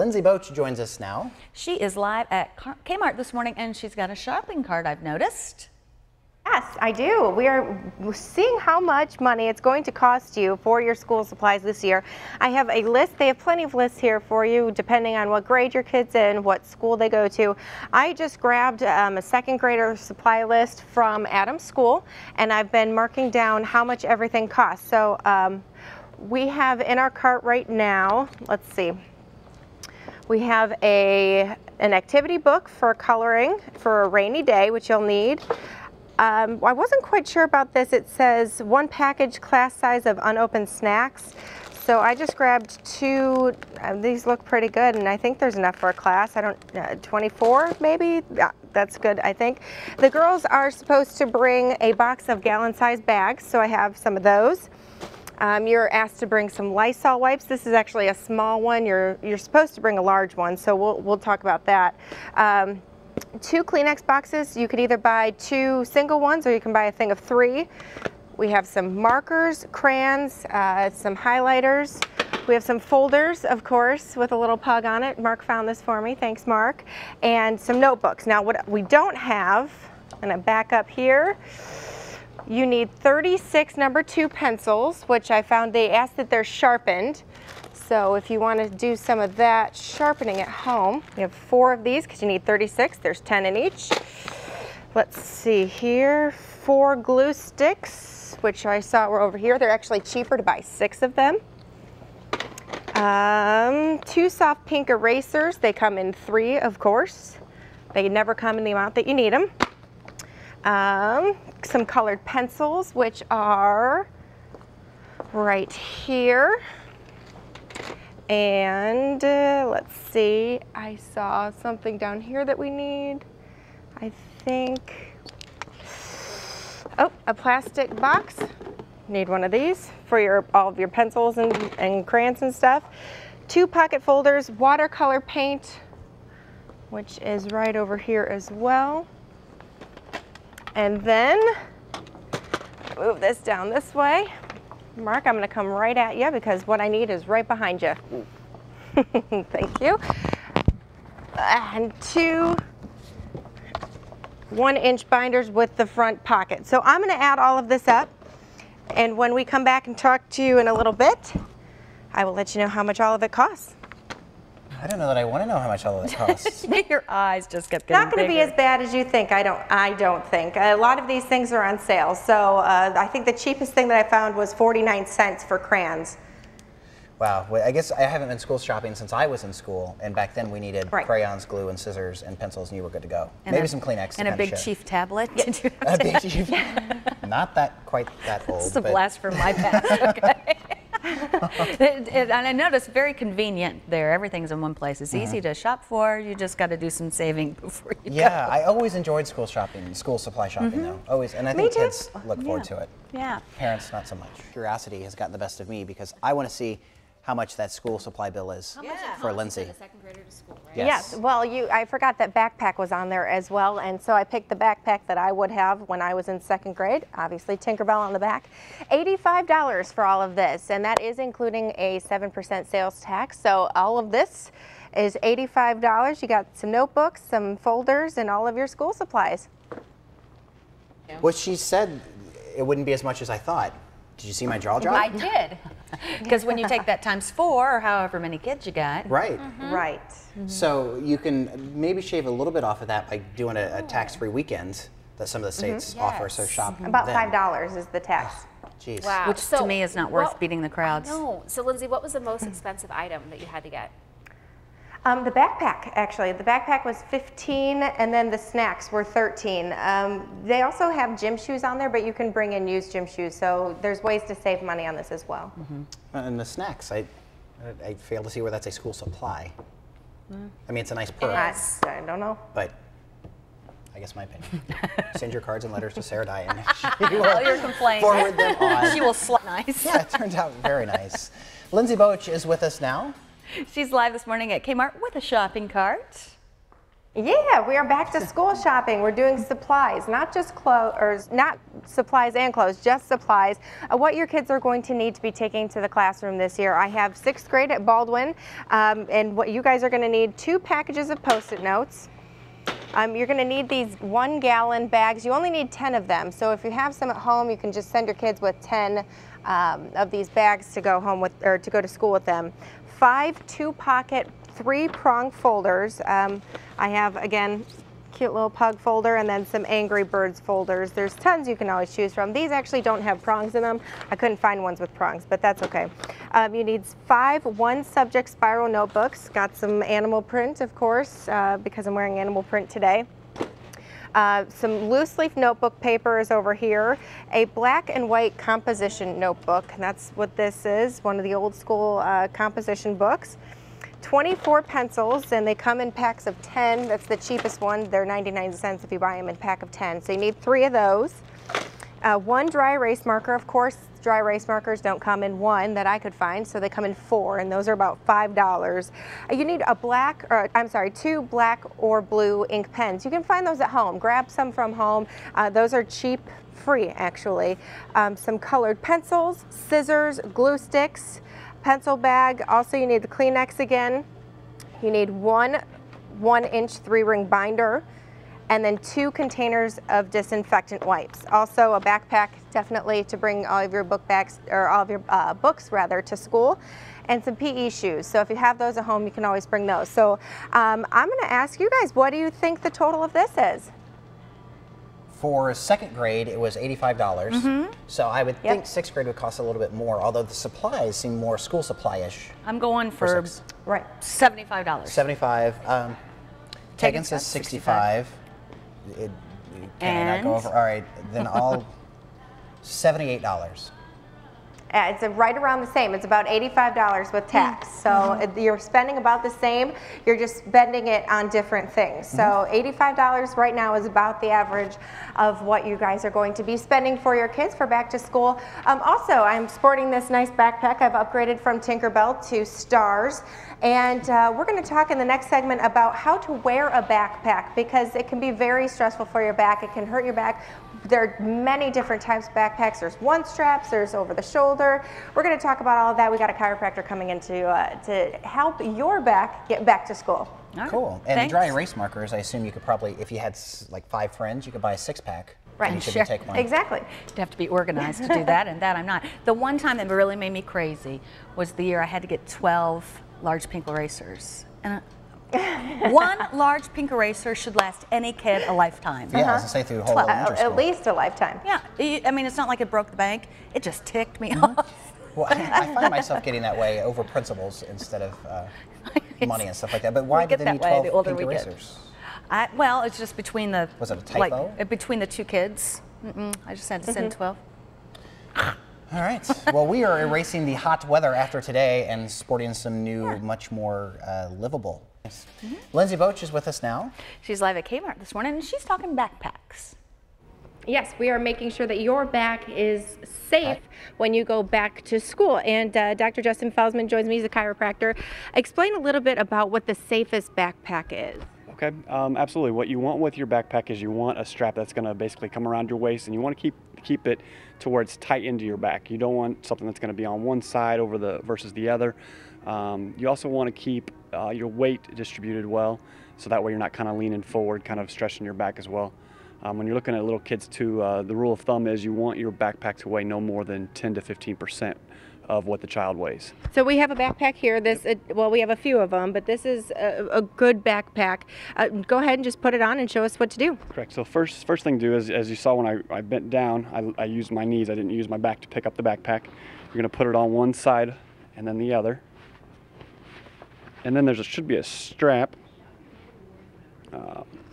Lindsey Boetsch joins us now. She is live at Kmart this morning, and she's got a shopping cart, I've noticed. Yes, I do. We are seeing how much money it's going to cost you for your school supplies this year. I have a list. They have plenty of lists here for you depending on what grade your kid's in, what school they go to. I just grabbed a second grader supply list from Adam's school, and I've been marking down how much everything costs. So we have in our cart right now, let's see, we have an activity book for coloring for a rainy day, which you'll need. I wasn't quite sure about this. It says 1 package class size of unopened snacks. So I just grabbed 2. These look pretty good, and I think there's enough for a class. 24 maybe? Yeah, that's good, I think. The girls are supposed to bring a box of gallon-sized bags, so I have some of those. You're asked to bring some Lysol wipes. This is actually a small one. You're supposed to bring a large one, so we'll talk about that. 2 Kleenex boxes. You could either buy 2 single ones or you can buy a thing of 3. We have some markers, crayons, some highlighters. We have some folders, of course, with a little pug on it. Mark found this for me. Thanks, Mark. And some notebooks. Now, what we don't have, and I back up here, you need 36 number 2 pencils, which I found they asked that they're sharpened. So if you want to do some of that sharpening at home, you have 4 of these because you need 36. There's 10 in each. Let's see here. 4 glue sticks, which I saw were over here. They're actually cheaper to buy 6 of them. 2 soft pink erasers. They come in 3, of course. They never come in the amount that you need them. Some colored pencils, which are right here. And let's see, I saw something down here that we need. I think, oh, a plastic box. Need one of these for all of your pencils and crayons and stuff. 2 pocket folders, watercolor paint, which is right over here as well. And then, move this down this way. Mark, I'm going to come right at you because what I need is right behind you. Thank you. And 2 1-inch binders with the front pocket. So I'm going to add all of this up, and when we come back and talk to you in a little bit, I will let you know how much all of it costs. I don't know that I want to know how much all of it costs. Your eyes just kept getting Not going to be as bad as you think. I don't think. A lot of these things are on sale. So I think the cheapest thing that I found was 49 cents for crayons. Wow. Well, I guess I haven't been school shopping since I was in school, and back then we needed crayons, glue, and scissors, and pencils, and you were good to go. And maybe some Kleenex. And a big Chief tablet. A big Chief. Not quite that old. It's a blast from my past. Okay. And I noticed very convenient there. Everything's in one place. It's easy to shop for. You just got to do some saving before you go. Yeah, I always enjoyed school shopping, school supply shopping though. Always, and I think kids look forward to it. Yeah. Parents not so much. Curiosity has gotten the best of me because I want to see how much that school supply bill is for Lindsey. A second grader to school, right? Yes. Well, I forgot that backpack was on there as well, and so I picked the backpack that I would have when I was in 2nd grade. Obviously, Tinkerbell on the back. $85 for all of this, and that is including a 7% sales tax. So all of this is $85. You got some notebooks, some folders, and all of your school supplies. Well, she said it wouldn't be as much as I thought. Did you see my jaw drop? I did. Because when you take that times 4, or however many kids you got. Right. Right. So you can maybe shave a little bit off of that by doing a tax-free weekend that some of the states offer. So shop About then. $5 is the tax. Jeez. Wow. Which to me is not worth beating the crowds. No. So Lindsey, what was the most expensive item that you had to get? The backpack, actually. The backpack was $15, and then the snacks were $13. They also have gym shoes on there, but you can bring in used gym shoes, so there's ways to save money on this as well. And the snacks, I fail to see where that's a school supply. I mean, it's a nice perk. I don't know. But I guess my opinion. Send your cards and letters to Sarah Dye, and she will forward them on. She will slap nice. Yeah, it turned out very nice. Lindsey Boetsch is with us now. She's live this morning at Kmart with a shopping cart. Yeah, we are back to school shopping. We're doing supplies, not just clothes, or not supplies and clothes, just supplies. What your kids are going to need to be taking to the classroom this year. I have 6th grade at Baldwin, and what you guys are going to need: 2 packages of Post-it notes. You're going to need these 1-gallon bags. You only need 10 of them, so if you have some at home, you can just send your kids with 10 of these bags to go home with, or to go to school with them. 5 2-pocket 3-prong folders. I have, again, cute little pug folder, and then some Angry Birds folders. There's tons you can always choose from. These actually don't have prongs in them. I couldn't find ones with prongs, but that's okay. You need 5 1-subject spiral notebooks. Got some animal print, of course, because I'm wearing animal print today. Some loose leaf notebook paper is over here. A black and white composition notebook, and that's what this is, one of the old school composition books. 24 pencils, and they come in packs of 10. That's the cheapest one. They're 99 cents if you buy them in a pack of 10. So you need 3 of those. 1 dry erase marker. Of course, dry erase markers don't come in 1 that I could find, so they come in 4, and those are about $5. You need a 2 black or blue ink pens. You can find those at home. Grab some from home. Those are cheap, free actually. Some colored pencils, scissors, glue sticks, pencil bag. Also, you need the Kleenex again. You need 1 1-inch 3-ring binder, and then 2 containers of disinfectant wipes. Also a backpack, definitely, to bring all of your book bags, or all of your books rather, to school, and some PE shoes. So if you have those at home, you can always bring those. So I'm going to ask you guys, what do you think the total of this is? For 2nd grade, it was $85. So I would think 6th grade would cost a little bit more, although the supplies seem more school supply-ish. I'm going for $75. 75. Tegan says 65. Can I not go over? All right, then all $78. It's right around the same. It's about $85 with tax. So you're spending about the same. You're just spending it on different things. So $85 right now is about the average of what you guys are going to be spending for your kids for back to school. Also, I'm sporting this nice backpack. I've upgraded from Tinkerbell to Stars. And we're going to talk in the next segment about how to wear a backpack, because it can be very stressful for your back. It can hurt your back. There are many different types of backpacks. There's one straps, there's over the shoulder. We're going to talk about all of that. We got a chiropractor coming in to help your back get back to school. Cool. And the dry erase markers, I assume you could probably, if you had like 5 friends, you could buy a 6-pack. Right. And you should take one. Exactly. You'd have to be organized to do that, and that I'm not. The one time that really made me crazy was the year I had to get 12 large pink erasers. And one large pink eraser should last any kid a lifetime. Yeah, I was going to say through the whole elementary school. At least a lifetime. Yeah, I mean, it's not like it broke the bank. It just ticked me off. Well, I find myself getting that way over principles instead of money and stuff like that. But why did they need 12 pink erasers? Well, it's just between the... Was it a typo? Between the 2 kids. I just had to send 12. All right. Well, we are erasing the hot weather after today and sporting some new, much more livable. Lindsey Boetsch is with us now. She's live at Kmart this morning, and she's talking backpacks. Yes, we are making sure that your back is safe when you go back to school. And Dr. Justin Felsman joins me. He's a chiropractor. Explain a little bit about what the safest backpack is. Okay, absolutely. What you want with your backpack is you want a strap that's going to basically come around your waist, and you want to keep it to where it's tight into your back. You don't want something that's going to be on one side versus the other. You also want to keep your weight distributed well, so that way you're not kind of leaning forward, kind of stretching your back as well. When you're looking at little kids too, the rule of thumb is you want your backpack to weigh no more than 10 to 15% of what the child weighs. So we have a backpack here. Well, we have a few of them, but this is a good backpack. Go ahead and just put it on and show us what to do. Correct. So first thing to do is, as you saw when I bent down, I used my knees. I didn't use my back to pick up the backpack. You're going to put it on one side and then the other. And then there should be a strap.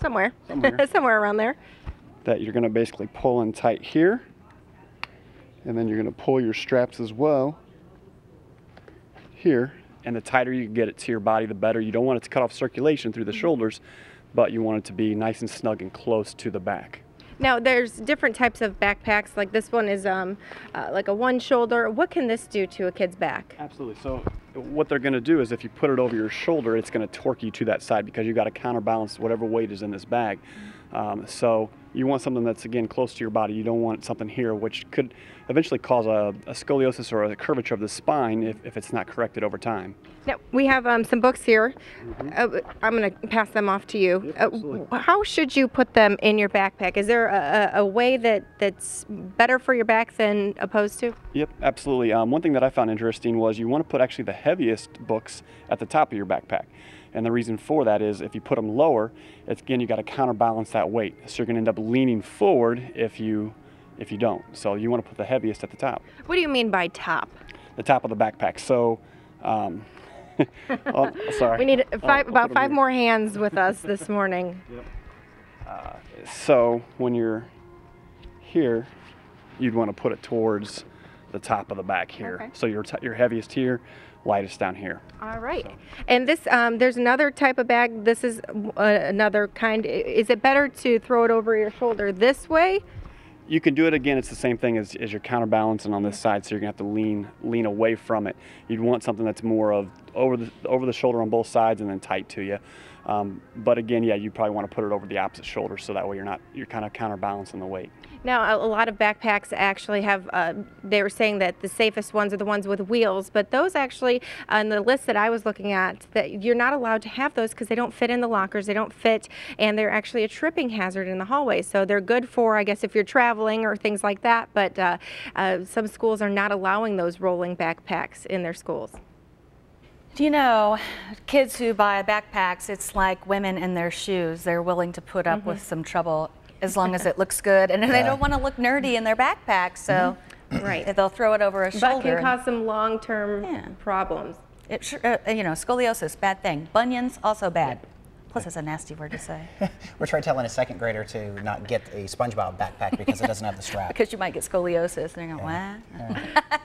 Somewhere around there. That you're going to basically pull in tight here. And then you're going to pull your straps as well here, and the tighter you get it to your body, the better. You don't want it to cut off circulation through the shoulders, but you want it to be nice and snug and close to the back. Now, there's different types of backpacks. Like this one is like a one shoulder. What can this do to a kid's back? Absolutely. So what they're going to do is if you put it over your shoulder, it's going to torque you to that side because you got to counterbalance whatever weight is in this bag. So you want something that's, again, close to your body. You don't want something here which could eventually cause a scoliosis or a curvature of the spine if it's not corrected over time. Now, we have some books here. I'm going to pass them off to you. Yep, how should you put them in your backpack? Is there a way that's better for your back than opposed to? Yep, absolutely. One thing that I found interesting was you want to put actually the heaviest books at the top of your backpack. And the reason for that is if you put them lower, again, you got to counterbalance that weight. So you're going to end up leaning forward if you don't. So you want to put the heaviest at the top. What do you mean by top? The top of the backpack. So, oh, sorry. We need about five more hands with us this morning. Yep. So when you're here, you'd want to put it towards the top of the back here. Okay. So your heaviest here, lightest down here. All right. And this, there's another type of bag. This is another kind. Is it better to throw it over your shoulder this way? You can do it again. It's the same thing as you're counterbalancing on this side, so you're gonna have to lean away from it. You'd want something that's more of over the shoulder on both sides and then tight to you. But again, yeah, you probably want to put it over the opposite shoulder, so that way you're kind of counterbalancing the weight. Now, a lot of backpacks actually have, they were saying that the safest ones are the ones with wheels, but those actually, on the list that I was looking at, that you're not allowed to have those because they don't fit in the lockers, they don't fit, and they're actually a tripping hazard in the hallway. So they're good for, I guess, if you're traveling or things like that, but some schools are not allowing those rolling backpacks in their schools. Do you know, kids who buy backpacks, it's like women in their shoes. They're willing to put up with some trouble as long as it looks good, and they don't want to look nerdy in their backpack, so they'll throw it over a shoulder. But can cause some long-term problems. It you know, scoliosis, bad thing. Bunions, also bad. Plus, it's a nasty word to say. We're trying telling a second grader to not get a SpongeBob backpack because it doesn't have the strap. Because you might get scoliosis, and they're going, what?